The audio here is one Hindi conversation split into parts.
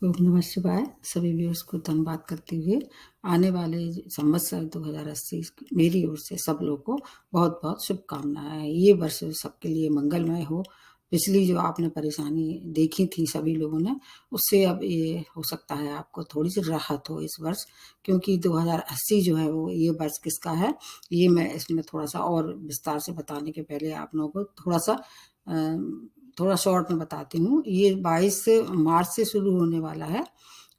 ओम नमः शिवाय। सभी व्यूअर्स को धन्यवाद करते हुए आने वाले संवत्सर 2080 मेरी ओर से सब लोगों को बहुत बहुत शुभकामनाएं। ये वर्ष सबके लिए मंगलमय हो। पिछली जो आपने परेशानी देखी थी सभी लोगों ने, उससे अब ये हो सकता है आपको थोड़ी सी राहत हो इस वर्ष, क्योंकि 2080 जो है वो ये वर्ष किसका है, ये मैं इसमें थोड़ा सा और विस्तार से बताने के पहले आप लोगों को थोड़ा शॉर्ट में बताती हूँ। ये 22 मार्च से शुरू होने वाला है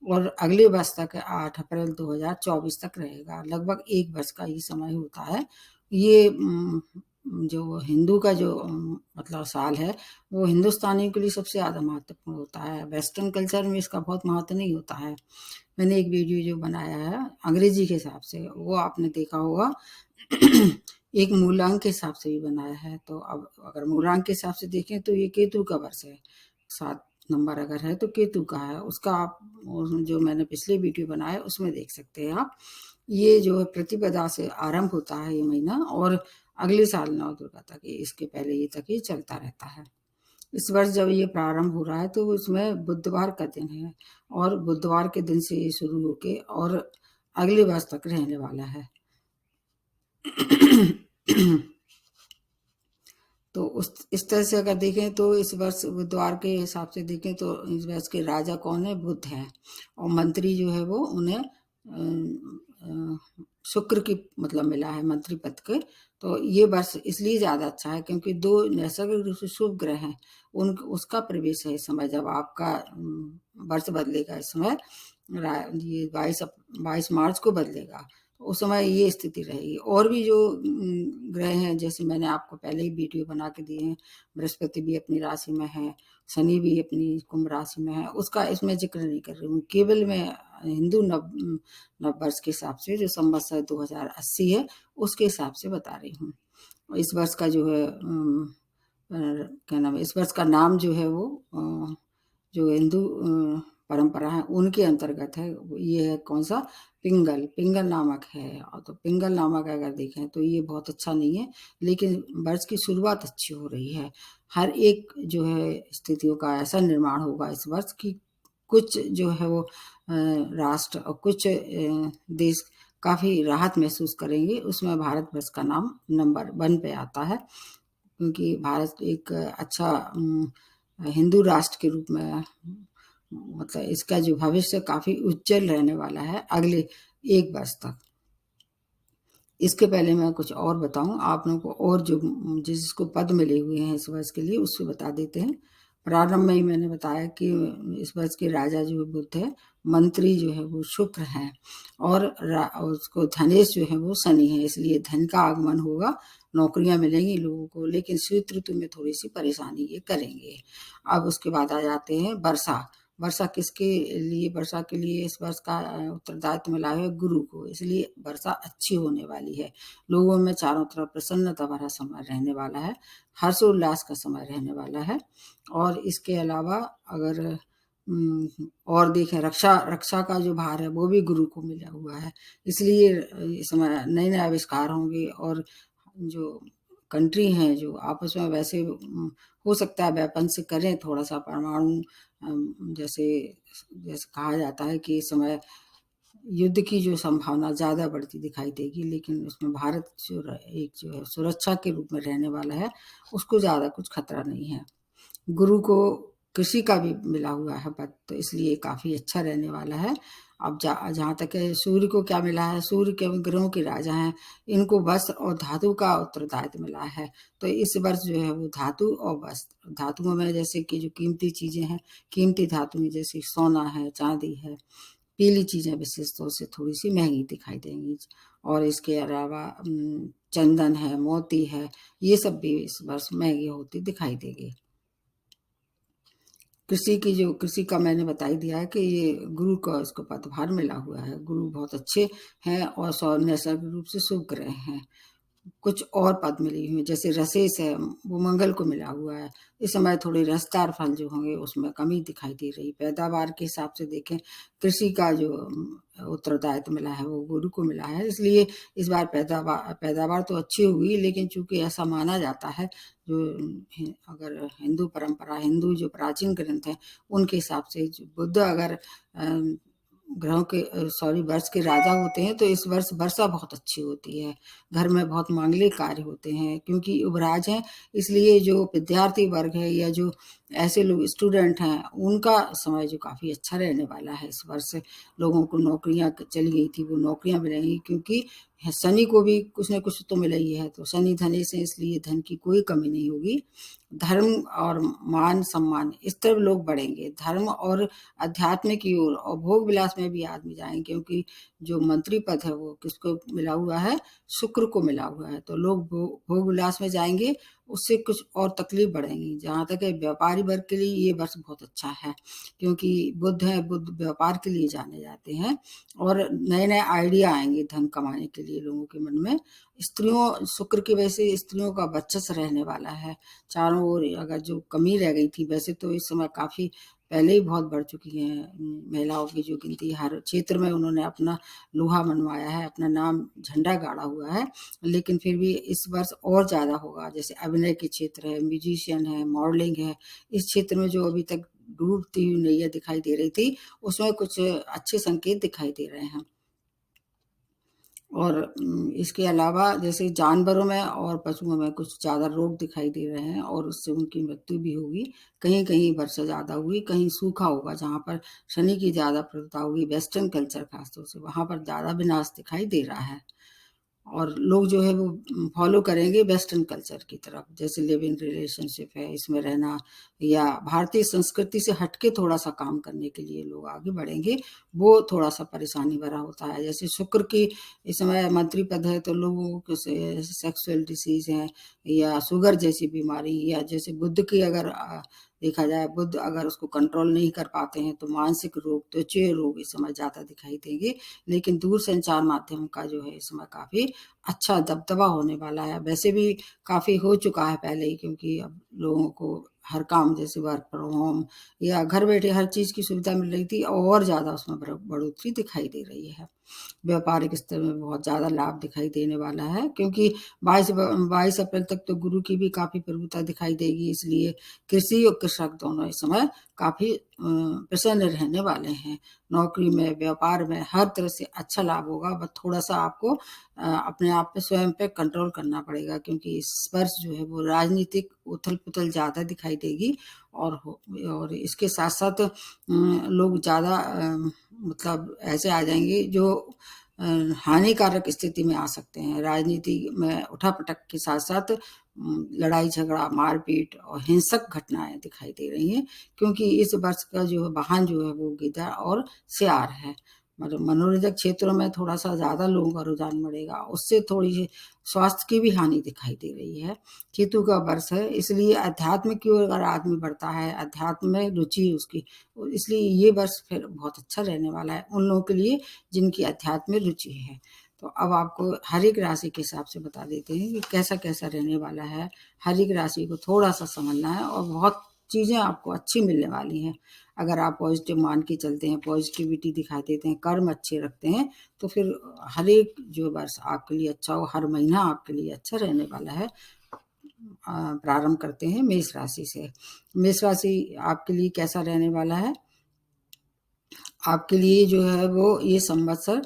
और अगले वर्ष तक 8 अप्रैल 2024 तक रहेगा। लगभग एक वर्ष का ये समय होता है। ये जो हिंदू का जो मतलब साल है, वो हिंदुस्तानियों के लिए सबसे ज़्यादा महत्वपूर्ण होता है। वेस्टर्न कल्चर में इसका बहुत महत्व नहीं होता है। मैंने एक वीडियो जो बनाया है अंग्रेजी के हिसाब से, वो आपने देखा होगा। एक मूलांक के हिसाब से भी बनाया है। तो अब अगर मूलांक के हिसाब से देखें तो ये केतु का वर्ष है। 7 नंबर अगर है तो केतु का है। उसका आप जो मैंने पिछले वीडियो बनाया उसमें देख सकते हैं आप। ये जो है प्रतिपदा से आरंभ होता है ये महीना, और अगले साल नव दुर्गा तक, इसके पहले ये तक ये चलता रहता है। इस वर्ष जब ये प्रारंभ हो रहा है तो उसमें बुधवार का दिन है, और बुधवार के दिन से ये शुरू होके और अगले वर्ष तक रहने वाला है। तो उस इस तरह से अगर देखें तो इस वर्ष बुधवार के हिसाब से देखें तो इस वर्ष के राजा कौन है, बुध है, और मंत्री जो है वो उन्हें शुक्र की मतलब मिला है मंत्री पद के। तो ये वर्ष इसलिए ज्यादा अच्छा है क्योंकि दो नैसर्गिक रूप से शुभ ग्रह हैं, उन उसका प्रवेश है इस समय। जब आपका वर्ष बदलेगा इस समय, ये 22 मार्च को बदलेगा, तो उस समय ये स्थिति रहेगी। और भी जो ग्रह हैं, जैसे मैंने आपको पहले ही वीडियो बना के दिए हैं, बृहस्पति भी अपनी राशि में है, शनि भी अपनी कुंभ राशि में है, उसका इसमें जिक्र नहीं कर रही हूँ। केवल मैं हिंदू नव वर्ष के हिसाब से जो संवत्सर 2080 है उसके हिसाब से बता रही हूँ। इस वर्ष का जो है क्या नाम है, इस वर्ष का नाम जो है वो जो हिंदू परंपरा है उनके अंतर्गत है। ये है कौन सा, पिंगल, पिंगल नामक है। और तो पिंगल नामक अगर देखें तो ये बहुत अच्छा नहीं है, लेकिन वर्ष की शुरुआत अच्छी हो रही है। हर एक जो है स्थितियों का ऐसा निर्माण होगा इस वर्ष की कुछ जो है वो राष्ट्र और कुछ देश काफी राहत महसूस करेंगे। उसमें भारत वर्ष का नाम नंबर 1 पे आता है, क्योंकि भारत एक अच्छा हिंदू राष्ट्र के रूप में, मतलब इसका जो भविष्य काफी उज्जवल रहने वाला है अगले एक वर्ष तक। इसके पहले मैं कुछ और बताऊं आप लोगों को, और जो जिसको पद मिले हुए हैं इस वर्ष के लिए उससे बता देते हैं। प्रारंभ में ही मैंने बताया कि इस वर्ष के राजा जो बुध है, मंत्री जो है वो शुक्र है, और उसको धनेश जो है वो शनि है, इसलिए धन का आगमन होगा, नौकरियां मिलेंगी लोगों को, लेकिन शीत ऋतु में थोड़ी सी परेशानी ये करेंगे। अब उसके बाद आ जाते हैं वर्षा। वर्षा किसके लिए, वर्षा के लिए इस वर्ष का उत्तरदायित्व मिला है गुरु को, इसलिए वर्षा अच्छी होने वाली है। लोगों में चारों तरफ प्रसन्नता भरा समय रहने वाला है, हर्षोल्लास का समय रहने वाला है। और इसके अलावा अगर और देखें, रक्षा रक्षा का जो भार है वो भी गुरु को मिला हुआ है, इसलिए इस समय नए नए आविष्कार होंगे। और जो कंट्री हैं जो आपस में वैसे हो सकता है वेपन से करें थोड़ा सा परमाणु, जैसे जैसे कहा जाता है कि इस समय युद्ध की जो संभावना ज्यादा बढ़ती दिखाई देगी, लेकिन उसमें भारत एक जो है सुरक्षा के रूप में रहने वाला है, उसको ज्यादा कुछ खतरा नहीं है। गुरु को कृषि का भी मिला हुआ है पद, तो इसलिए काफी अच्छा रहने वाला है। अब जहाँ तक है सूर्य को क्या मिला है, सूर्य के ग्रहों के राजा हैं, इनको वस्त्र और धातु का उत्तरदायित्व मिला है। तो इस वर्ष जो है वो धातु और वस्त्र, धातुओं में जैसे कि जो कीमती चीजें हैं, कीमती धातु में जैसे सोना है, चांदी है, पीली चीजें विशेष तौर से थोड़ी सी महंगी दिखाई देंगी। और इसके अलावा चंदन है, मोती है, ये सब भी इस वर्ष महंगी होती दिखाई देगी। कृषि का मैंने बता ही दिया है कि ये गुरु का इसको पदभार मिला हुआ है। गुरु बहुत अच्छे हैं और नैसर्गिक रूप से शुभ ग्रह हैं। कुछ और पद मिली हुई हैं, जैसे रसेस है, वो मंगल को मिला हुआ है। इस समय थोड़े रसदार फल जो होंगे उसमें कमी दिखाई दे रही। पैदावार के हिसाब से देखें, कृषि का जो उत्तरदायित्व मिला है वो गुरु को मिला है, इसलिए इस बार पैदावार तो अच्छी हुई, लेकिन चूंकि ऐसा माना जाता है, जो अगर हिंदू परंपरा, हिंदू जो प्राचीन ग्रंथ है उनके हिसाब से बुध अगर ग्रहों के सॉरी वर्ष के राजा होते हैं तो इस वर्ष वर्षा बहुत अच्छी होती है, घर में बहुत मांगलिक कार्य होते हैं, क्योंकि युवराज हैं, इसलिए जो विद्यार्थी वर्ग है या जो ऐसे लोग स्टूडेंट हैं उनका समय जो काफ़ी अच्छा रहने वाला है इस वर्ष। लोगों को नौकरियां चली गई थी वो नौकरियां मिलेंगी, क्योंकि शनि को भी कुछ न कुछ तो मिला ही है, तो शनि धने से, इसलिए धन की कोई कमी नहीं होगी। धर्म और मान सम्मान इस तरफ लोग बढ़ेंगे, धर्म और अध्यात्म की ओर और भोग विलास में भी आदमी जाएंगे, क्योंकि जो मंत्री पद है वो किसको मिला हुआ है, शुक्र को मिला हुआ है, तो लोग भोग विलास में जाएंगे, उससे कुछ और तकलीफ बढ़ेंगी। जहाँ तक है व्यापारी वर्ग के लिए ये वर्ष बहुत अच्छा है, क्योंकि बुध है, बुध व्यापार के लिए जाने जाते हैं और नए नए आइडिया आएंगे धन कमाने के लिए लोगों के मन में। स्त्रियों, शुक्र की वजह से स्त्रियों का वर्चस्व रहने वाला है चारों ओर। अगर जो कमी रह गई थी, वैसे तो इस समय काफ़ी पहले ही बहुत बढ़ चुकी हैं महिलाओं की जो गिनती, हर क्षेत्र में उन्होंने अपना लोहा मनवाया है, अपना नाम झंडा गाड़ा हुआ है, लेकिन फिर भी इस वर्ष और ज़्यादा होगा। जैसे अभिनय के क्षेत्र है, म्यूजिशियन है, मॉडलिंग है, इस क्षेत्र में जो अभी तक डूबती हुई नैया दिखाई दे रही थी, उसमें कुछ अच्छे संकेत दिखाई दे रहे हैं। और इसके अलावा जैसे जानवरों में और पशुओं में कुछ ज़्यादा रोग दिखाई दे रहे हैं और उससे उनकी मृत्यु भी होगी। कहीं-कहीं वर्षा ज़्यादा हुई, कहीं सूखा होगा, जहाँ पर शनि की ज़्यादा प्रभुता होगी, वेस्टर्न कल्चर खासतौर से, वहाँ पर ज़्यादा विनाश दिखाई दे रहा है। और लोग जो है वो फॉलो करेंगे वेस्टर्न कल्चर की तरफ, जैसे लिव इन रिलेशनशिप है, इसमें रहना, या भारतीय संस्कृति से हटके थोड़ा सा काम करने के लिए लोग आगे बढ़ेंगे, वो थोड़ा सा परेशानी भरा होता है। जैसे शुक्र की इस समय मंत्री पद है, तो लोगों को सेक्सुअल डिसीज है या शुगर जैसी बीमारी, या जैसे बुध की अगर देखा जाए, बुध अगर उसको कंट्रोल नहीं कर पाते हैं तो मानसिक रोग, त्वचीय रोग इस समय ज़्यादा दिखाई देंगे। लेकिन दूर संचार माध्यम का जो है इस समय काफ़ी अच्छा दबदबा होने वाला है। वैसे भी काफ़ी हो चुका है पहले ही, क्योंकि अब लोगों को हर काम, जैसे वर्क फ्रॉम होम या घर बैठे हर चीज़ की सुविधा मिल रही थी, और ज़्यादा उसमें बढ़ोतरी दिखाई दे रही है। व्यापारिक स्तर में बहुत ज़्यादा लाभ दिखाई देने वाला है, क्योंकि 22 अप्रैल तक तो गुरु की भी काफ़ी प्रभुता दिखाई देगी, इसलिए कृषि और कृषक दोनों इस समय काफ़ी प्रसन्न रहने वाले हैं। नौकरी में, व्यापार में हर तरह से अच्छा लाभ होगा, बस थोड़ा-सा आपको अपने आप पे, स्वयं पे कंट्रोल करना पड़ेगा, क्योंकि इस वर्ष जो है वो राजनीतिक उथल-पुथल ज़्यादा दिखाई देगी, और इसके साथ-साथ लोग ज़्यादा मतलब ऐसे आ जाएँगे जो हानिकारक स्थिति में आ सकते हैं। राजनीति में उठा-पटक के साथ-साथ लड़ाई झगड़ा, मारपीट और हिंसक घटनाएँ दिखाई दे रही हैं, क्योंकि इस वर्ष का जो है वाहन जो है वो गिद्ध और सियार है। मतलब मनोरंजक क्षेत्रों में थोड़ा-सा ज़्यादा लोगों का रुझान बढ़ेगा, उससे थोड़ी-सी स्वास्थ्य की भी हानि दिखाई दे रही है। केतु का वर्ष है, इसलिए अध्यात्म की ओर अगर आदमी बढ़ता है, अध्यात्म में रुचि है उसकी, इसलिए ये वर्ष फिर बहुत अच्छा रहने वाला है उन लोगों के लिए जिनकी अध्यात्म में रुचि है। तो अब आपको हर एक राशि के हिसाब से बता देते हैं कि कैसा-कैसा रहने वाला है। हर एक राशि को थोड़ा-सा समझना है और बहुत चीज़ें आपको अच्छी मिलने वाली हैं। अगर आप पॉज़िटिव मान के चलते हैं, पॉज़िटिविटी दिखा देते हैं, कर्म अच्छे रखते हैं, तो फिर हर एक जो वर्ष आपके लिए अच्छा हो, हर महीना आपके लिए अच्छा रहने वाला है। प्रारंभ करते हैं मेष राशि से। मेष राशि आपके लिए कैसा रहने वाला है? आपके लिए जो है वो ये संवत्सर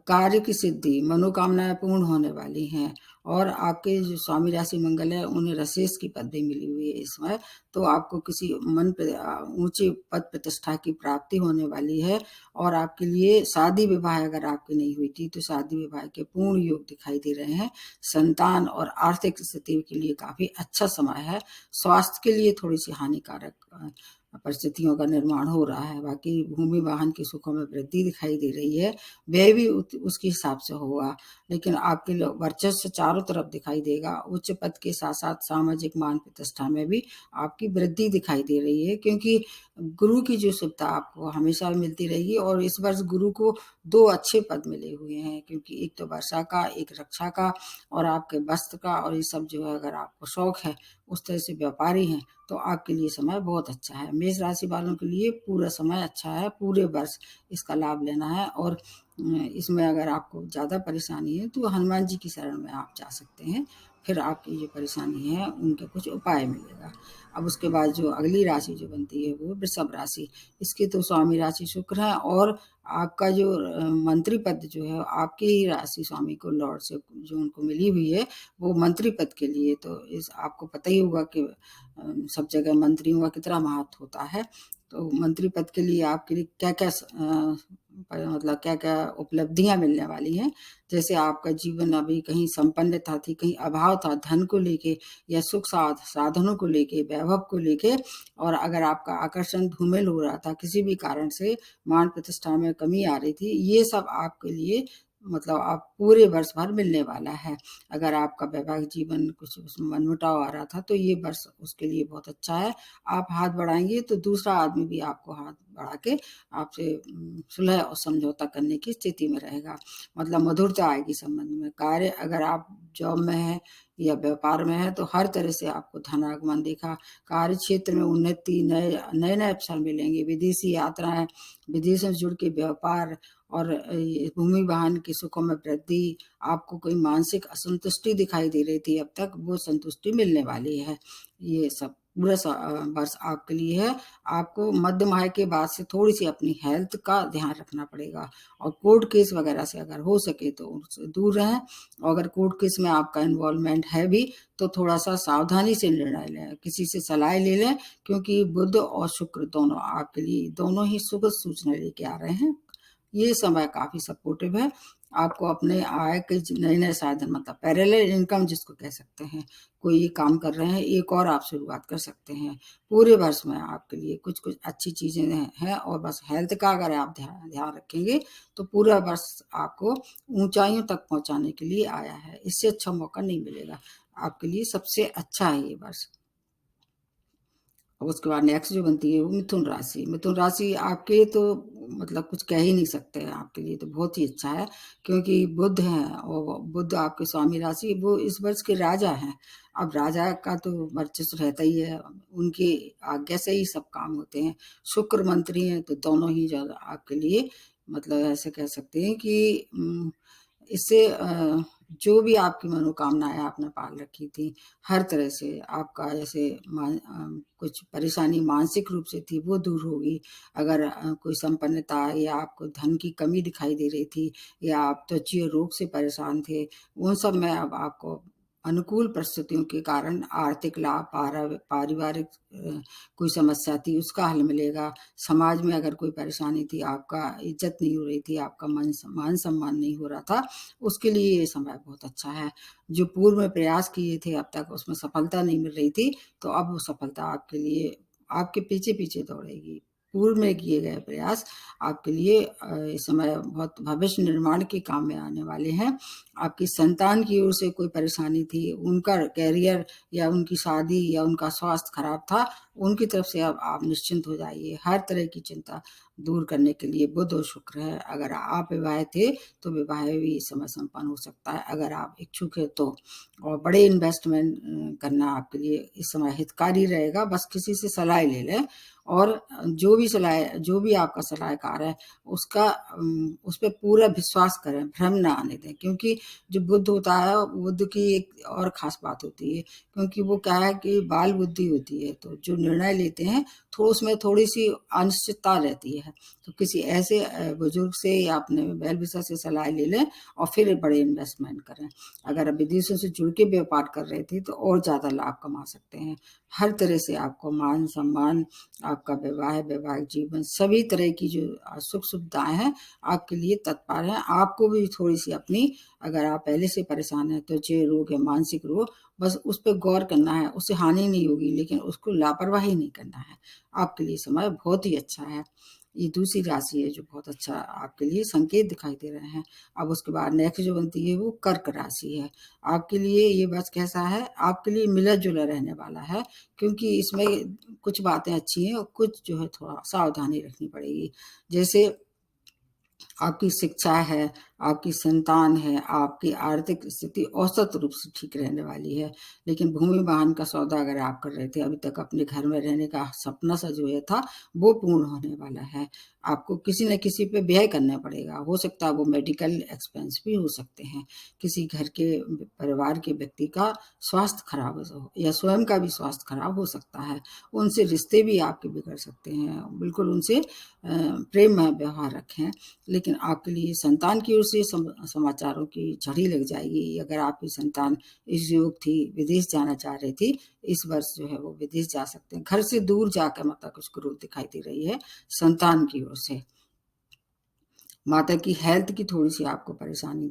कार्य की सिद्धि, मनोकामनाएँ पूर्ण होने वाली हैं, और आपके जो स्वामी राशि मंगल है उन्हें रसेस की पदवी मिली हुई है इस समय, तो आपको किसी ऊँचे पद प्रतिष्ठा की प्राप्ति होने वाली है, और आपके लिए शादी-विवाह अगर आपकी नहीं हुई थी तो शादी-विवाह के पूर्ण योग दिखाई दे रहे हैं। संतान और आर्थिक स्थिति के लिए काफ़ी अच्छा समय है। स्वास्थ्य के लिए थोड़ी-सी हानिकारक परिस्थितियों का निर्माण हो रहा है। बाकी भूमि वाहन के सुखों में वृद्धि दिखाई दे रही है, व्यय भी उसके हिसाब से होगा, लेकिन आपके वर्चस्व चारों तरफ दिखाई देगा। उच्च पद के साथ साथ सामाजिक मान प्रतिष्ठा में भी आपकी वृद्धि दिखाई दे रही है, क्योंकि गुरु की जो शुभता आपको हमेशा मिलती रहेगी। और इस वर्ष गुरु को 2 अच्छे पद मिले हुए हैं, क्योंकि एक तो वर्षा का, एक रक्षा का और आपके वस्त्र का। और ये सब जो है, अगर आपको शौक है, उस तरह से व्यापारी हैं, तो आपके लिए समय बहुत अच्छा है। मेष राशि वालों के लिए पूरा समय अच्छा है, पूरे वर्ष इसका लाभ लेना है। और इसमें अगर आपको ज़्यादा परेशानी है तो हनुमान जी की शरण में आप जा सकते हैं, फिर आपकी जो परेशानी है उनके कुछ उपाय मिलेगा। अब उसके बाद जो अगली राशि जो बनती है वो वृषभ राशि। इसके तो स्वामी राशि शुक्र है, और आपका जो मंत्री पद जो है आपकी ही राशि स्वामी को लॉर्ड से जो उनको मिली हुई है, वो मंत्री पद के लिए तो इस आपको पता ही होगा कि सब जगह मंत्रियों का कितना महत्व होता है। तो मंत्री पद के लिए आपके लिए क्या-क्या मतलब क्या-क्या उपलब्धियाँ मिलने वाली हैं। जैसे आपका जीवन अभी कहीं संपन्नता थी, कहीं अभाव था धन को लेके या सुख साधनों को लेके, वैभव को लेके, और अगर आपका आकर्षण धूमिल हो रहा था किसी भी कारण से, मान प्रतिष्ठा में कमी आ रही थी, ये सब आपके लिए मतलब आप पूरे वर्ष भर मिलने वाला है। अगर आपका वैवाहिक जीवन कुछ उसमें मनमुटाव आ रहा था, तो ये वर्ष उसके लिए बहुत अच्छा है। आप हाथ बढ़ाएँगे तो दूसरा आदमी भी आपको हाथ बढ़ा के आपसे सुलह और समझौता करने की स्थिति में रहेगा। मतलब मधुरता आएगी संबंध में। कार्य अगर आप जॉब में हैं या व्यापार में हैं, तो हर तरह से आपको धनागमन दिखा। कार्य क्षेत्र में उन्नति, नए-नए अवसर मिलेंगे, विदेशी यात्राएँ, विदेशों से जुड़ के व्यापार और ये भूमि वाहन के सुखों में वृद्धि। आपको कोई मानसिक असंतुष्टि दिखाई दे रही थी अब तक, वो संतुष्टि मिलने वाली है। ये सब पूरा वर्ष आपके लिए है। आपको मध्यम आय के बाद से थोड़ी-सी अपनी हेल्थ का ध्यान रखना पड़ेगा, और कोर्ट केस वगैरह से अगर हो सके तो उससे दूर रहें। और अगर कोर्ट केस में आपका इन्वॉल्वमेंट है भी, तो थोड़ा-सा सावधानी से निर्णय लें, किसी से सलाह ले लें, क्योंकि बुध और शुक्र दोनों आपके लिए दोनों ही शुभ सूचना लेके आ रहे हैं। ये समय काफ़ी सपोर्टिव है। आपको अपने आय के नए-नए साधन, मतलब पैरेलल इनकम जिसको कह सकते हैं, कोई ये काम कर रहे हैं, एक और आप शुरुआत कर सकते हैं। पूरे वर्ष में आपके लिए कुछ-कुछ अच्छी चीज़ें हैं, और बस हेल्थ का अगर आप ध्यान ध्यान रखेंगे, तो पूरा वर्ष आपको ऊँचाइयों तक पहुँचाने के लिए आया है। इससे अच्छा मौका नहीं मिलेगा। आपके लिए सबसे अच्छा है ये वर्ष। और उसके बाद नेक्स्ट जो बनती है वो मिथुन राशि। मिथुन राशि आपके तो मतलब कुछ कह ही नहीं सकते हैं, आपके लिए तो बहुत ही अच्छा है, क्योंकि बुध हैं, और बुध आपके स्वामी राशि, वो इस वर्ष के राजा हैं। अब राजा का तो वर्चस्व रहता ही है, उनकी आज्ञा से ही सब काम होते हैं। शुक्र मंत्री हैं, तो दोनों ही ज़्यादा आपके लिए मतलब ऐसे कह सकते हैं कि इससे जो भी आपकी मनोकामनाएँ आपने पाल रखी थी, हर तरह से आपका जैसे कुछ परेशानी मानसिक रूप से थी, वो दूर होगी। अगर कोई संपन्नता या आपको धन की कमी दिखाई दे रही थी, या आप त्वचीय रोग से परेशान थे, उन सब में अब आपको अनुकूल परिस्थितियों के कारण आर्थिक लाभ, पारिवारिक कोई समस्या थी, उसका हल मिलेगा। समाज में अगर कोई परेशानी थी, आपका इज़्ज़त नहीं हो रही थी, आपका मान-सम्मान नहीं हो रहा था, उसके लिए ये समय बहुत अच्छा है। जो पूर्व में प्रयास किए थे अब तक, उसमें सफलता नहीं मिल रही थी, तो अब वो सफलता आपके लिए आपके पीछे-पीछे दौड़ेगी। पूर्व में किए गए प्रयास आपके लिए इस समय बहुत भविष्य निर्माण के काम में आने वाले हैं। आपकी संतान की ओर से कोई परेशानी थी, उनका करियर या उनकी शादी या उनका स्वास्थ्य खराब था, उनकी तरफ से अब आप निश्चिंत हो जाइए। हर तरह की चिंता दूर करने के लिए बुध और शुक्र है। अगर आप विवाहित थे, तो विवाह भी इस समय संपन्न हो सकता है, अगर आप इच्छुक हैं तो। और बड़े इन्वेस्टमेंट करना आपके लिए इस समय हितकारी रहेगा, बस किसी से सलाह ले लें। और जो भी आपका सलाहकार है, उसका उस पे पूरा विश्वास करें, भ्रम ना आने दें, क्योंकि जो बुध होता है, बुध की एक और ख़ास बात होती है, क्योंकि वो क्या है कि बाल बुद्धि होती है, तो जो निर्णय लेते हैं, तो उसमें थोड़ी-सी अनिश्चितता रहती है। तो किसी ऐसे बुजुर्ग से या अपने वेल विशर से सलाह ले लें, और फिर बड़े इन्वेस्टमेंट करें। अगर आप विदेशों से जुड़ के व्यापार कर रहे थे, तो और ज़्यादा लाभ कमा सकते हैं। हर तरह से आपको मान-सम्मान, आपका विवाह, वैवाहिक जीवन, सभी तरह की जो सुख-सुविधाएँ हैं, आपके लिए तत्पर हैं। आपको भी थोड़ी-सी अपनी, अगर आप पहले से परेशान हैं, त्वचीय रोग या मानसिक रोग, बस उस पे गौर करना है, उससे हानि नहीं होगी, लेकिन उसको लापरवाही नहीं करना है। आपके लिए समय बहुत ही अच्छा है। ये दूसरी राशि है जो बहुत अच्छा आपके लिए संकेत दिखाई दे रहे हैं। अब उसके बाद नेक्स्ट जो बनती है वो कर्क राशि है। आपके लिए ये वर्ष कैसा है? आपके लिए मिला-जुला रहने वाला है, क्योंकि इसमें कुछ बातें अच्छी हैं और कुछ जो है थोड़ा सावधानी रखनी पड़ेगी। जैसे आपकी शिक्षा है, आपकी संतान है, आपकी आर्थिक स्थिति औसत रूप से ठीक रहने वाली है। लेकिन भूमि वाहन का सौदा अगर आप कर रहे थे, अभी तक अपने घर में रहने का सपना सा जो है था, वो पूर्ण होने वाला है। आपको किसी न किसी पे व्यय करना पड़ेगा। हो सकता है वो मेडिकल एक्सपेंस भी हो सकते हैं। किसी घर के परिवार के व्यक्ति का स्वास्थ्य खराब हो या स्वयं का भी स्वास्थ्य खराब हो सकता है। उनसे रिश्ते भी आपके बिगड़ सकते हैं। बिल्कुल उनसे प्रेम में व्यवहार रखें। लेकिन आपके लिए संतान की ओर से समाचारों की झड़ी लग जाएगी। अगर आपकी संतान इस युग थी, विदेश जाना चाह रही थी, इस वर्ष जो है वो विदेश जा सकते हैं। घर से दूर जाकर मतलब कुछ ग्रोथ दिखाई दे रही है संतान की ओर से। माता की हेल्थ की थोड़ी-सी आपको परेशानी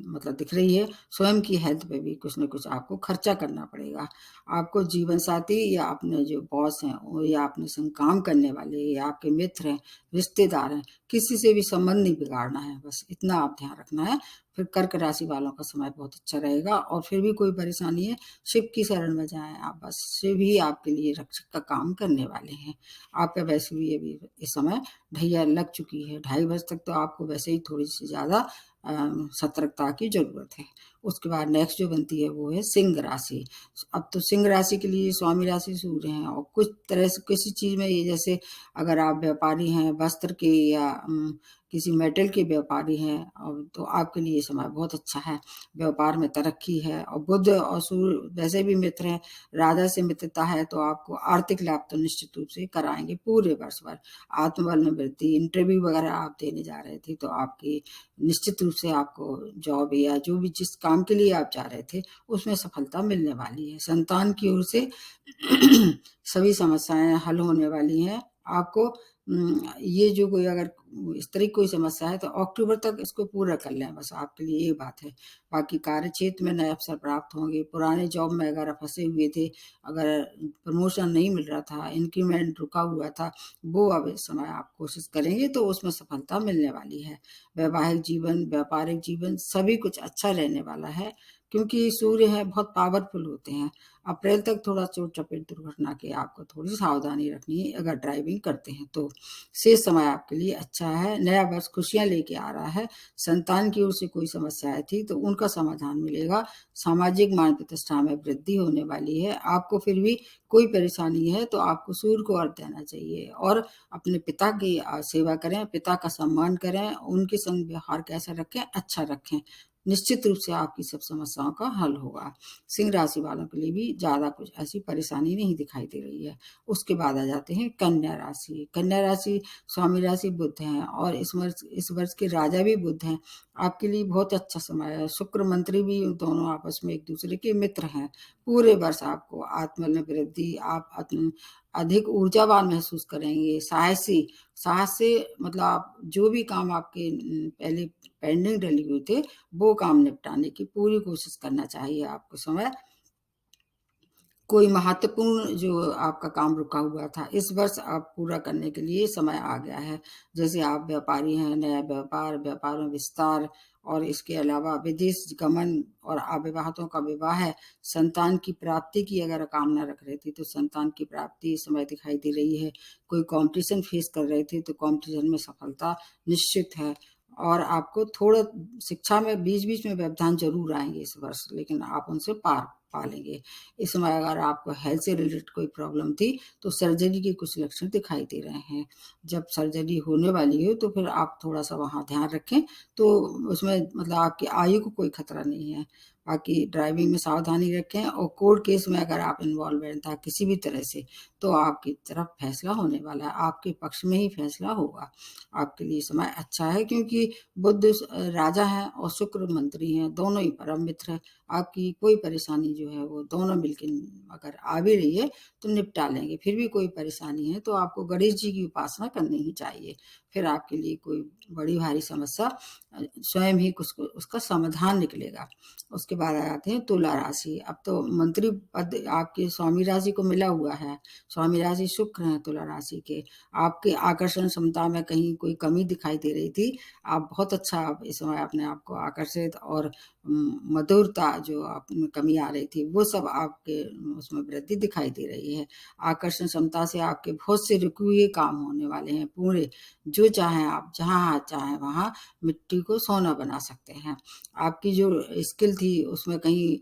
मतलब दिख रही है। स्वयं की हेल्थ पे भी कुछ न कुछ आपको खर्चा करना पड़ेगा। आपको जीवन साथी या अपने जो बॉस हैं या अपने संग काम करने वाले या आपके मित्र हैं, रिश्तेदार हैं, किसी से भी संबंध नहीं बिगाड़ना है, बस इतना आप ध्यान रखना है। फिर कर्क राशि वालों का समय बहुत अच्छा रहेगा और फिर भी कोई परेशानी है, शिव की शरण में जाएँ आप बस। शिव ही आपके लिए रक्षक का काम करने वाले हैं। आपका वैसे भी अभी इस समय ढैया लग चुकी है। ढाई बजे तक तो आपको वैसे ही थोड़ी-सी ज़्यादा सतर्कता की ज़रूरत है। उसके बाद नेक्स्ट जो बनती है वो है सिंह राशि। अब तो सिंह राशि के लिए स्वामी राशि सूर्य हैं और कुछ तरह से किसी चीज़ में ये जैसे अगर आप व्यापारी हैं वस्त्र के या किसी मेटल के व्यापारी हैं तो आपके लिए समय बहुत अच्छा है। व्यापार में तरक्की है और बुध और सूर्य वैसे भी मित्र हैं, राजा से मित्रता है तो आपको आर्थिक लाभ तो निश्चित रूप से कराएँगे पूरे वर्ष भर। आत्मबल में वृद्धि, इंटरव्यू वगैरह आप देने जा रहे थे तो आपकी निश्चित रूप से आपको जॉब या जो भी जिस काम के लिए आप जा रहे थे, उसमें सफलता मिलने वाली है। संतान की ओर से सभी समस्याएँ हल होने वाली हैं। आपको ये जो कोई अगर इस तरह की कोई समस्या है तो अक्टूबर तक इसको पूरा कर लें, बस आपके लिए ये बात है। बाकी कार्यक्षेत्र में नए अवसर प्राप्त होंगे, पुराने जॉब में अगर आप फँसे हुए थे, अगर प्रमोशन नहीं मिल रहा था, इंक्रीमेंट रुका हुआ था, वो अब इस समय आप कोशिश करेंगे तो उसमें सफलता मिलने वाली है। वैवाहिक जीवन, व्यापारिक जीवन सभी कुछ अच्छा रहने वाला है, क्योंकि सूर्य है बहुत पावरफुल होते हैं। अप्रैल तक थोड़ा चोट-चपेट दुर्घटना की आपको थोड़ी सावधानी रखनी है अगर ड्राइविंग करते हैं तो। शेष समय आपके लिए अच्छा है, नया वर्ष खुशियाँ लेके आ रहा है। संतान की ओर से कोई समस्याएँ थी तो उनका समाधान मिलेगा। सामाजिक मान प्रतिष्ठा में वृद्धि होने वाली है। आपको फिर भी कोई परेशानी है तो आपको सूर्य को अर्घ देना चाहिए और अपने पिता की सेवा करें, पिता का सम्मान करें, उनके संग व्यवहार कैसा रखें, अच्छा रखें। निश्चित रूप से आपकी सब समस्याओं का हल होगा। सिंह राशि वालों के लिए भी ज़्यादा कुछ ऐसी परेशानी नहीं दिखाई दे रही है। उसके बाद आ जाते हैं कन्या राशि। कन्या राशि स्वामी राशि बुध हैं और इस वर्ष के राजा भी बुध हैं। आपके लिए बहुत अच्छा समय है। शुक्र मंत्री भी दोनों आपस में एक-दूसरे के मित्र हैं। पूरे वर्ष आपको आत्मबल में वृद्धि, आप अधिक ऊर्जावान महसूस करेंगे, साहसी साहस से मतलब आप जो भी काम आपके पहले पेंडिंग डले हुए थे, वो काम निपटाने की पूरी कोशिश करना चाहिए आपको समय। कोई महत्वपूर्ण जो आपका काम रुका हुआ था, इस वर्ष आप पूरा करने के लिए समय आ गया है। जैसे आप व्यापारी हैं, नया व्यापार, व्यापार में विस्तार और इसके अलावा विदेश गमन और अविवाहितों का विवाह है। संतान की प्राप्ति की अगर कामना रख रहे थे, तो संतान की प्राप्ति इस समय दिखाई दे रही है। कोई कॉम्पिटिशन फेस कर रहे थे, तो कॉम्पिटिशन में सफलता निश्चित है और आपको थोड़ा शिक्षा में बीच-बीच में व्यवधान ज़रूर आएँगे इस वर्ष, लेकिन आप उनसे पार पा लेंगे। इस समय अगर आपको हेल्थ से रिलेटेड कोई प्रॉब्लम थी, तो सर्जरी के कुछ लक्षण दिखाई दे रहे हैं। जब सर्जरी होने वाली हो, तो फिर आप थोड़ा-सा वहाँ ध्यान रखें, तो उसमें मतलब आपकी आयु को कोई खतरा नहीं है। बाकी ड्राइविंग में सावधानी रखें और कोर्ट केस में अगर आप इन्वॉल्वमेंट था किसी भी तरह से, तो आपकी तरफ फैसला होने वाला है, आपके पक्ष में ही फैसला होगा। आपके लिए समय अच्छा है क्योंकि बुध राजा हैं और शुक्र मंत्री हैं, दोनों ही परम मित्र हैं। आपकी कोई परेशानी जो है वो दोनों मिलके अगर आ भी रही है तो निपटा लेंगे। फिर भी कोई परेशानी है तो आपको गणेश जी की उपासना करनी ही चाहिए। फिर आपके लिए कोई बड़ी भारी समस्या स्वयं ही कुछ उसका समाधान निकलेगा। उसके उसके बाद आ जाते हैं तुला राशि। अब तो मंत्री पद आपके स्वामी राशि को मिला हुआ है, स्वामी राशि शुक्र हैं तुला राशि के। आपके आकर्षण क्षमता में कहीं कोई कमी दिखाई दे रही थी, आप बहुत अच्छा आप इस समय अपने आप को आकर्षित और मधुरता जो आप में कमी आ रही थी, वो सब आपके उसमें वृद्धि दिखाई दे रही है। आकर्षण क्षमता से आपके बहुत से रुके हुए काम होने वाले हैं पूरे। जो चाहें आप, जहाँ चाहें वहाँ मिट्टी को सोना बना सकते हैं। आपकी जो स्किल थी उसमें कहीं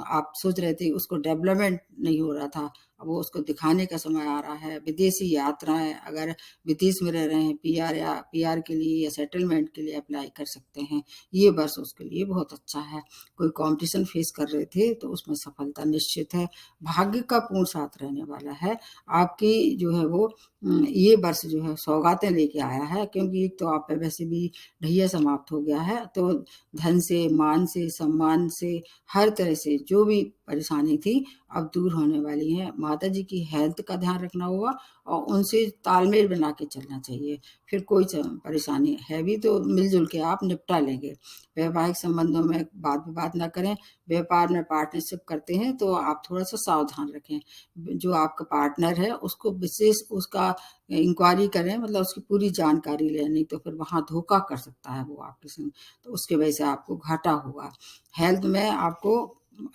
आप सोच रहे थे उसको डेवलपमेंट नहीं हो रहा था, अब वो उसको दिखाने का समय आ रहा है। विदेशी यात्राएं, अगर विदेश में रह रहे हैं, पीआर के लिए या सेटलमेंट के लिए अप्लाई कर सकते हैं। ये वर्ष उसके लिए बहुत अच्छा है। कोई कंपटीशन फेस कर रहे थे तो उसमें सफलता निश्चित है। भाग्य का पूर्ण साथ रहने वाला है। आपकी जो है वो ये वर्ष जो है सौगातें लेके आया है, क्योंकि एक तो आप पे वैसे भी ढैया समाप्त हो गया है, तो धन से, मान से, सम्मान से, हर तरह से जो भी परेशानी थी अब दूर होने वाली है। माता जी की हेल्थ का ध्यान रखना होगा और उनसे तालमेल बना के चलना चाहिए। फिर कोई परेशानी है भी तो मिलजुल के आप निपटा लेंगे। वैवाहिक संबंधों में बात विवाद ना करें। व्यापार में पार्टनरशिप करते हैं तो आप थोड़ा सा सावधान रखें। जो आपका पार्टनर है उसको विशेष उसका इंक्वायरी करें, मतलब उसकी पूरी जानकारी लें, नहीं तो फिर वहाँ धोखा कर सकता है वो आपके संग, तो उसकी वजह से आपको घाटा होगा। हेल्थ में आपको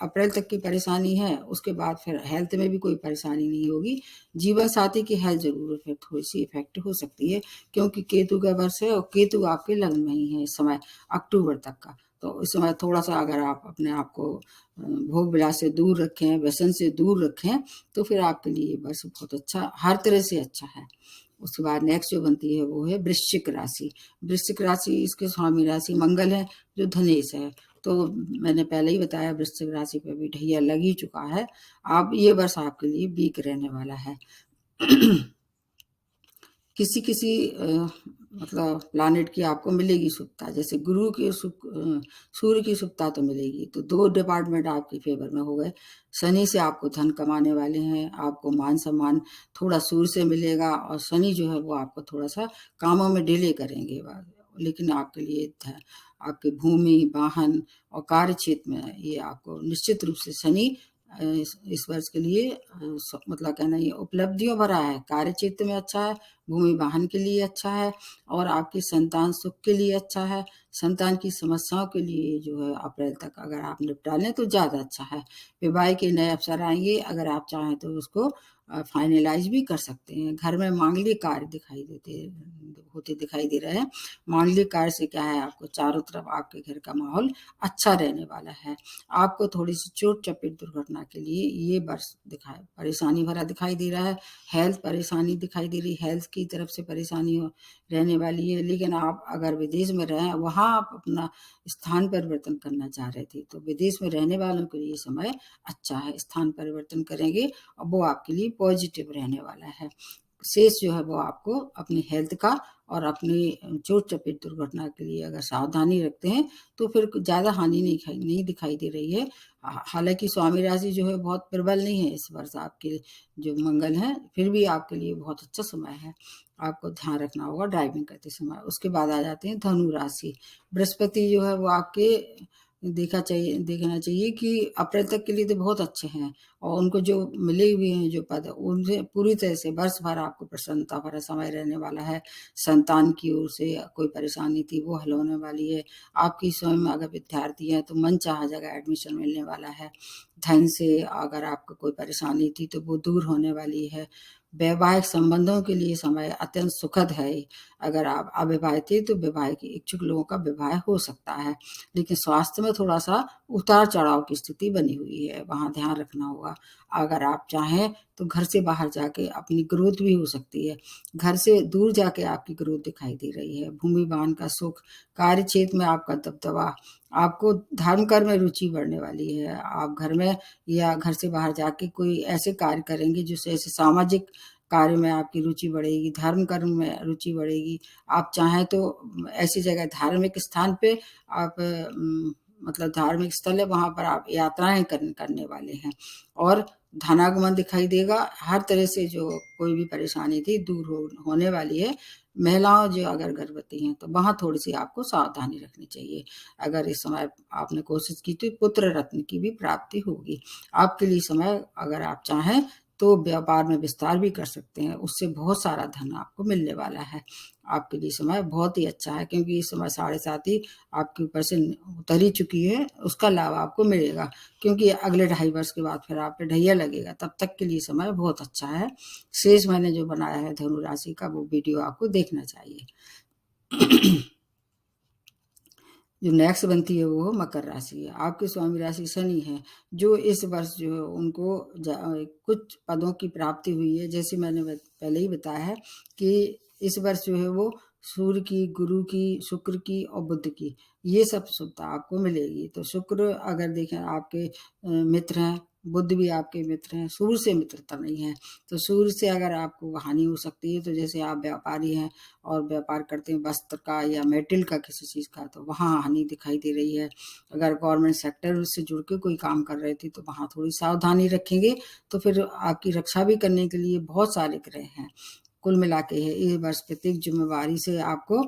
अप्रैल तक की परेशानी है, उसके बाद फिर हेल्थ में भी कोई परेशानी नहीं होगी। जीवन साथी की हेल्थ जरूर फिर थोड़ी सी इफेक्ट हो सकती है, क्योंकि केतु का वर्ष है और केतु आपके लग्न में ही है इस समय अक्टूबर तक का। तो इस समय थोड़ा सा अगर आप अपने आप को भोग विलास से दूर रखें, व्यसन से दूर रखें, तो फिर आपके लिए ये वर्ष बहुत अच्छा, हर तरह से अच्छा है। उसके बाद नेक्स्ट जो बनती है वो है वृश्चिक राशि। वृश्चिक राशि इसके स्वामी राशि मंगल है जो धनेश है। तो मैंने पहले ही बताया वृश्चिक राशि पे भी ढैया लग ही चुका है। अब ये वर्ष आपके लिए वीक रहने वाला है। किसी किसी मतलब प्लानेट की आपको मिलेगी शुभता, जैसे गुरु की सूर्य की शुभता तो मिलेगी, तो 2 डिपार्टमेंट आपके फेवर में हो गए। शनि से आपको धन कमाने वाले हैं, आपको मान सम्मान थोड़ा सूर्य से मिलेगा, और शनि जो है वो आपको थोड़ा सा कामों में डिले करेंगे, लेकिन आपके लिए आपके भूमि, वाहन और कार्य क्षेत्र में ये आपको निश्चित रूप से शनि इस वर्ष के लिए मतलब कहना ये उपलब्धियों भरा है। कार्य क्षेत्र में अच्छा है, भूमि वाहन के लिए अच्छा है, और आपकी संतान सुख के लिए अच्छा है। संतान की समस्याओं के लिए जो है अप्रैल तक अगर आप निपटा लें तो ज़्यादा अच्छा है। विवाह के नए अवसर आएंगे, अगर आप चाहें तो उसको फाइनलाइज भी कर सकते हैं। घर में मांगलिक कार्य होते दिखाई दे रहे हैं। मांगलिक कार्य से क्या है, आपको चारों तरफ आपके घर का माहौल अच्छा रहने वाला है। आपको थोड़ी सी चोट चपेट दुर्घटना के लिए ये वर्ष परेशानी भरा दिखाई दे रहा है। हेल्थ परेशानी दिखाई दे रही, हेल्थ की तरफ से परेशानी रहने वाली है। लेकिन आप अगर विदेश में रहें, वहाँ आप अपना स्थान परिवर्तन करना चाह रहे थे, तो विदेश में रहने वालों के लिए समय अच्छा है। स्थान परिवर्तन करेंगे और वो आपके लिए पॉजिटिव रहने वाला है। शेष जो है वो आपको अपनी हेल्थ का और अपनी चोट चपेट दुर्घटना के लिए अगर सावधानी रखते हैं तो फिर ज़्यादा हानि नहीं दिखाई दे रही है। हालांकि स्वामी राशि जो है बहुत प्रबल नहीं है इस वर्ष आपके, जो मंगल है, फिर भी आपके लिए बहुत अच्छा समय है। आपको ध्यान रखना होगा ड्राइविंग करते समय। उसके बाद आ जाते हैं धनु राशि। बृहस्पति जो है वो आपके देखना चाहिए कि अप्रैल तक के लिए तो बहुत अच्छे हैं, और उनको जो मिले हुए हैं जो पद, उनसे पूरी तरह से वर्ष भर आपको प्रसन्नता भरा समय रहने वाला है। संतान की ओर से कोई परेशानी थी वो हल होने वाली है। आपकी स्वयं अगर विद्यार्थी है तो मन चाहा जगह एडमिशन मिलने वाला है। धन से अगर आपको कोई परेशानी थी तो वो दूर होने वाली है। वैवाहिक संबंधों के लिए समय अत्यंत सुखद है। अगर आप अविवाहित थे तो विवाह के इच्छुक लोगों का विवाह हो सकता है, लेकिन स्वास्थ्य में थोड़ा सा उतार चढ़ाव की स्थिति बनी हुई है, वहाँ ध्यान रखना होगा। अगर आप चाहें तो घर से बाहर जाके अपनी ग्रोथ भी हो सकती है। घर से दूर जाके आपकी ग्रोथ दिखाई दे रही है। भूमि वाहन का सुख, कार्य क्षेत्र में आपका दबदबा, आपको धर्म कर्म में रुचि बढ़ने वाली है। आप घर में या घर से बाहर जाके कोई ऐसे कार्य करेंगे जिससे ऐसे सामाजिक कार्य में आपकी रुचि बढ़ेगी, धर्म कर्म में रुचि बढ़ेगी। आप चाहें तो ऐसी जगह धार्मिक स्थान पे आप मतलब धार्मिक स्थल है वहाँ पर आप यात्राएं करने वाले हैं, और धनागमन दिखाई देगा। हर तरह से जो कोई भी परेशानी थी दूर होने वाली है। महिलाओं जो अगर गर्भवती हैं तो वहाँ थोड़ी-सी आपको सावधानी रखनी चाहिए। अगर इस समय आपने कोशिश की तो पुत्र रत्न की भी प्राप्ति होगी। आपके लिए समय अगर आप चाहें तो व्यापार में विस्तार भी कर सकते हैं, उससे बहुत सारा धन आपको मिलने वाला है। आपके लिए समय बहुत ही अच्छा है क्योंकि इस समय साढ़े 7 ही आपके ऊपर से उतर ही चुकी है, उसका लाभ आपको मिलेगा क्योंकि अगले 2.5 वर्ष के बाद फिर आप पे ढैया लगेगा, तब तक के लिए समय बहुत अच्छा है। शेष मैंने जो बनाया है धनु राशि का वो वीडियो आपको देखना चाहिए। जो नेक्स्ट बनती है वो मकर राशि है। आपकी स्वामी राशि शनि है, जो इस वर्ष जो है उनको कुछ पदों की प्राप्ति हुई है। जैसे मैंने पहले ही बताया है कि इस वर्ष जो है वो सूर्य की, गुरु की, शुक्र की और बुध की ये सब शुभता आपको मिलेगी। तो शुक्र अगर देखें आपके मित्र हैं, बुध भी आपके मित्र हैं, सूर्य से मित्रता नहीं है, तो सूर्य से अगर आपको हानि हो सकती है। तो जैसे आप व्यापारी हैं और व्यापार करते हैं वस्त्र का या मेटल का किसी चीज़ का, तो वहाँ हानि दिखाई दे रही है। अगर गवर्नमेंट सेक्टर से जुड़ के कोई काम कर रहे थे तो वहाँ थोड़ी सावधानी रखेंगे, तो फिर आपकी रक्षा भी करने के लिए बहुत सारे ग्रह हैं। कुल मिला के है ये वर्ष प्रत्येक जिम्मेवारी से आपको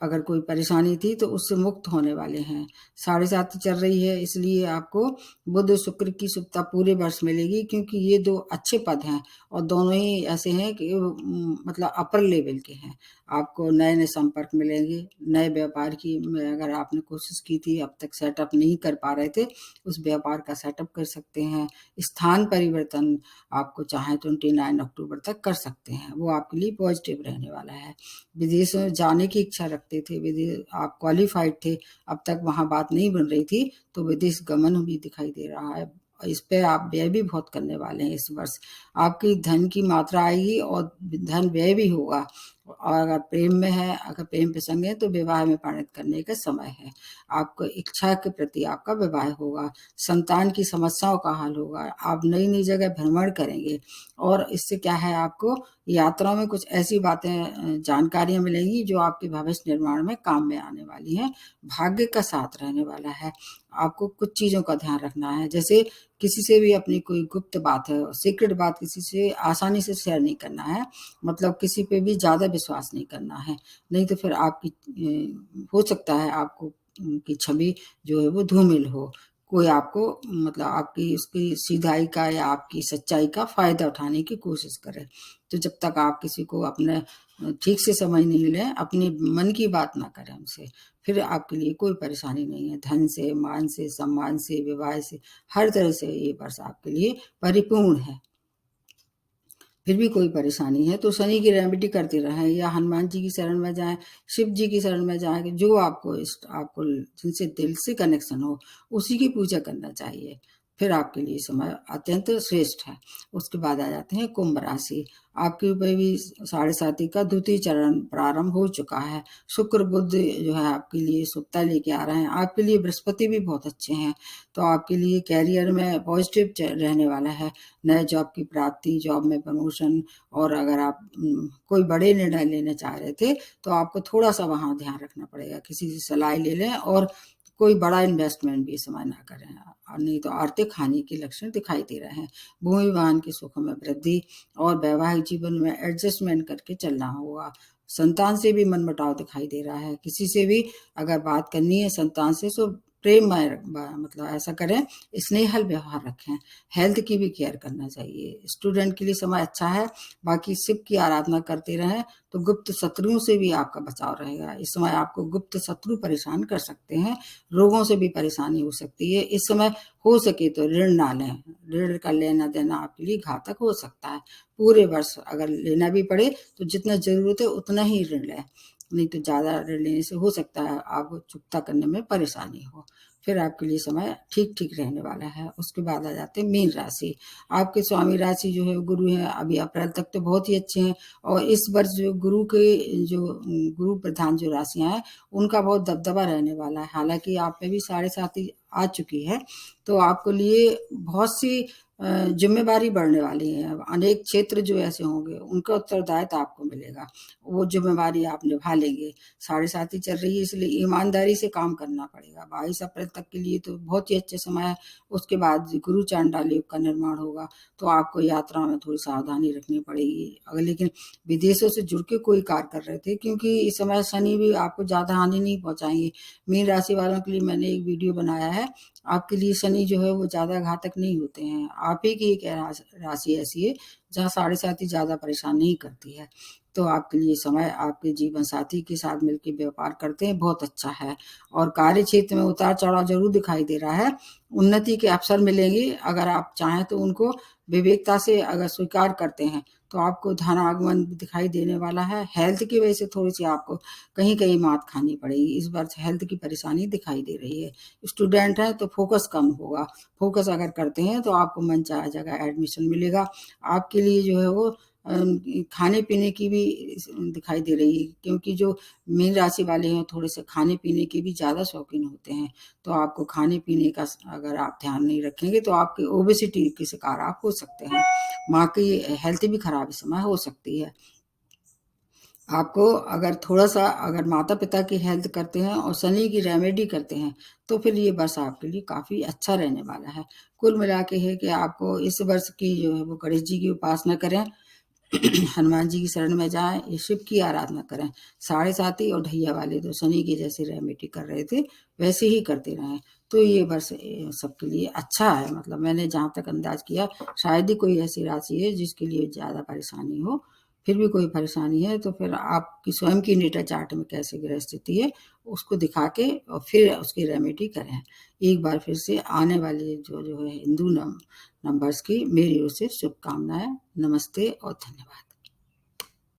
अगर कोई परेशानी थी तो उससे मुक्त होने वाले हैं। 7.5 चल रही है, इसलिए आपको बुध शुक्र की शुभता पूरे वर्ष मिलेगी क्योंकि ये 2 अच्छे पद हैं और दोनों ही ऐसे हैं कि मतलब अपर लेवल के हैं। आपको नए-नए संपर्क मिलेंगे, नए व्यापार की में अगर आपने कोशिश की थी, अब तक सेटअप नहीं कर पा रहे थे, उस व्यापार का सेटअप कर सकते हैं। स्थान परिवर्तन आपको चाहें 29 अक्टूबर तक कर सकते हैं, वो आपके लिए पॉजिटिव रहने वाला है। विदेश में जाने की इच्छा रखते थे, विदेश आप क्वालिफाइड थे, अब तक वहाँ बात नहीं बन रही थी, तो विदेश गमन भी दिखाई दे रहा है। इस पे आप व्यय भी बहुत करने वाले हैं इस वर्ष। आपकी धन की मात्रा आएगी और धन व्यय भी होगा। और अगर प्रेम में है, अगर प्रेम प्रसंग है तो विवाह में परिणत करने का समय है। आपको इच्छा के प्रति आपका विवाह होगा, संतान की समस्याओं का हल होगा, आप नई-नई जगह भ्रमण करेंगे और इससे क्या है आपको यात्राओं में कुछ ऐसी बातें जानकारियाँ मिलेंगी जो आपके भविष्य निर्माण में काम में आने वाली हैं। भाग्य का साथ रहने वाला है। आपको कुछ चीज़ों का ध्यान रखना है, जैसे किसी से भी अपनी कोई गुप्त बात है, सीक्रेट बात किसी से आसानी से शेयर नहीं करना है, मतलब किसी पे भी ज़्यादा विश्वास नहीं करना है, नहीं तो फिर आपकी हो सकता है आपको की छवि जो है वो धूमिल हो। कोई आपको मतलब आपकी उसकी सीधाई का या आपकी सच्चाई का फ़ायदा उठाने की कोशिश करे। तो जब तक आप किसी को अपने ठीक से समझ नहीं लें, अपनी मन की बात ना करें उनसे, फिर आपके लिए कोई परेशानी नहीं है। धन से, मान से, सम्मान से, विवाह से, हर तरह से ये वर्ष आपके लिए परिपूर्ण है। फिर भी कोई परेशानी है तो शनि की रेमेडी करते रहें या हनुमान जी की शरण में जाएँ, शिव जी की शरण में जाएँ, जो आपको आपको जिनसे दिल से कनेक्शन हो, उसी की पूजा करना चाहिए। फिर आपके लिए समय अत्यंत श्रेष्ठ है। उसके बाद आ जाते हैं कुंभ राशि। आपके ऊपर भी 7.5 का द्वितीय चरण प्रारंभ हो चुका है। शुक्र, बुध जो है आपके लिए शुभता लेके आ रहे हैं। आपके लिए बृहस्पति भी बहुत अच्छे हैं, तो आपके लिए करियर में पॉजिटिव रहने वाला है। नए जॉब की प्राप्ति, जॉब में प्रमोशन और अगर आप कोई बड़े निर्णय लेना चाह रहे थे, तो आपको थोड़ा-सा वहाँ ध्यान रखना पड़ेगा। किसी से सलाह ले लें और कोई बड़ा इन्वेस्टमेंट भी इस समय ना करें और नहीं तो आर्थिक हानि के लक्षण दिखाई दे रहे हैं। भूमि वाहन के सुखों में वृद्धि और वैवाहिक जीवन में एडजस्टमेंट करके चलना होगा। संतान से भी मनमुटाव दिखाई दे रहा है। किसी से भी अगर बात करनी है संतान से तो प्रेममय मतलब ऐसा करें, स्नेहल व्यवहार रखें। हेल्थ की भी केयर करना चाहिए। स्टूडेंट के लिए समय अच्छा है, बाकी शिव की आराधना करते रहें तो गुप्त शत्रुओं से भी आपका बचाव रहेगा। इस समय आपको गुप्त शत्रु परेशान कर सकते हैं, रोगों से भी परेशानी हो सकती है। इस समय हो सके तो ऋण ना लें, ऋण का लेना-देना आपके लिए घातक हो सकता है। पूरे वर्ष अगर लेना भी पड़े तो जितना ज़रूरत है उतना ही ऋण लें, नहीं तो ज़्यादा ऋण लेने से हो सकता है आपको चुकता करने में परेशानी हो। फिर आपके लिए समय ठीक-ठीक रहने वाला है। उसके बाद आ जाते हैं मीन राशि। आपके स्वामी राशि जो है गुरु हैं, अभी अप्रैल तक तो बहुत ही अच्छे हैं और इस वर्ष जो गुरु के जो गुरु प्रधान जो राशियाँ हैं, उनका बहुत दबदबा रहने वाला है। हालाँकि आप पे भी 7.5 आ चुकी है, तो आपके लिए बहुत सी ज़िम्मेदारी बढ़ने वाली है। अब अनेक क्षेत्र जो ऐसे होंगे, उनका उत्तरदायित्व आपको मिलेगा। वो ज़िम्मेदारी आप निभा लेंगे। साढ़े 7 ही चल रही है, इसलिए ईमानदारी से काम करना पड़ेगा। 22 अप्रैल तक के लिए तो बहुत ही अच्छे समय है। उसके बाद गुरु चांडाल योग का निर्माण होगा, तो आपको यात्रा में थोड़ी सावधानी रखनी पड़ेगी। अगर लेकिन विदेशों से जुड़ के कोई कार्य कर रहे थे, क्योंकि इस समय शनि भी आपको ज़्यादा हानि नहीं पहुँचाएँगे। मीन राशि वालों के लिए मैंने एक वीडियो बनाया है। आपके लिए शनि जो है वो ज़्यादा घातक नहीं होते हैं। आप ही की एक राशि ऐसी है जहाँ साढ़े 7 ही ज़्यादा परेशान नहीं करती है। तो आपके लिए समय आपके जीवन साथी के साथ मिलके व्यापार करते हैं, बहुत अच्छा है। और कार्य क्षेत्र में उतार-चढ़ाव ज़रूर दिखाई दे रहा है। उन्नति के अवसर मिलेंगे, अगर आप चाहें तो उनको विवेकता से अगर स्वीकार करते हैं, तो आपको धनागमन दिखाई देने वाला है। हेल्थ की वजह से थोड़ी-सी आपको कहीं-कहीं मात खानी पड़ेगी। इस बार हेल्थ की परेशानी दिखाई दे रही है। स्टूडेंट हैं तो फोकस कम होगा। फोकस अगर करते हैं तो आपको मनचाहा जगह एडमिशन मिलेगा। आपके लिए जो है वो खाने-पीने की भी दिखाई दे रही है, क्योंकि जो मीन राशि वाले हैं थोड़े-से खाने-पीने के भी ज़्यादा शौकीन होते हैं। तो आपको खाने-पीने का अगर आप ध्यान नहीं रखेंगे तो आपकी ओबेसिटी के शिकार आप हो सकते हैं। माँ की हेल्थ भी खराब इस समय हो सकती है। आपको अगर थोड़ा-सा अगर माता-पिता की हेल्थ करते हैं और शनि की रेमेडी करते हैं, तो फिर ये वर्ष आपके लिए काफ़ी अच्छा रहने वाला है। कुल मिला के है कि आपको इस वर्ष की जो है वो गणेश जी की उपासना करें, हनुमान जी की शरण में जाएँ, शिव की आराधना करें। साढ़े साती और ढैया वाले तो शनि की जैसे रेमेडी कर रहे थे, वैसे ही करते रहें। तो ये वर्ष सबके लिए अच्छा है, मतलब मैंने जहाँ तक अंदाज़ किया, शायद ही कोई ऐसी राशि है जिसके लिए ज़्यादा परेशानी हो। फिर भी कोई परेशानी है तो फिर आपकी स्वयं की नेटा चार्ट में कैसे ग्रह स्थिति है, उसको दिखा के और फिर उसकी रेमेडी करें। एक बार फिर से आने वाले जो है हिंदू नंबर्स की मेरी ओर से शुभकामनाएँ। नमस्ते और धन्यवाद।